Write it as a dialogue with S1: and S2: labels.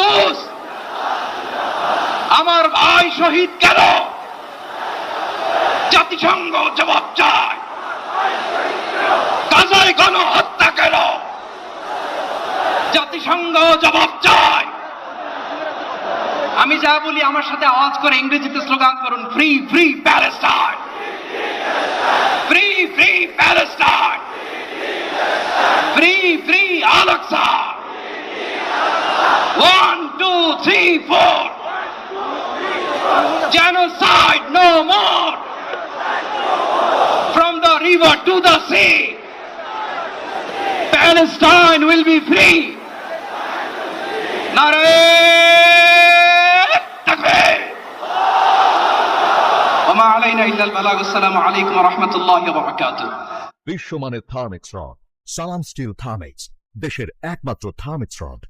S1: কুদ্দুস, আমার ভাই শহীদ কেন? জাতিসংঘ জবাব চায়। গাজায় গণহত্যা কেন? জাতিসংঘ জবাব চায়। আমি যা বলি আমার সাথে আওয়াজ করে ইংরেজিতে স্লোগান করুন, free free Palestine, free free Palestine, free free Al Aqsa. 1 2 3 4, genocide no more, from the river to the sea, Palestine will be free. Nare takbir, wa ma alayna illa al-balagh. Assalamu alaykum wa rahmatullahi wa barakatuh.
S2: বিশ্বমানের Thermex rod সালাম still Thermex, দেশের একমাত্র Thermex rod.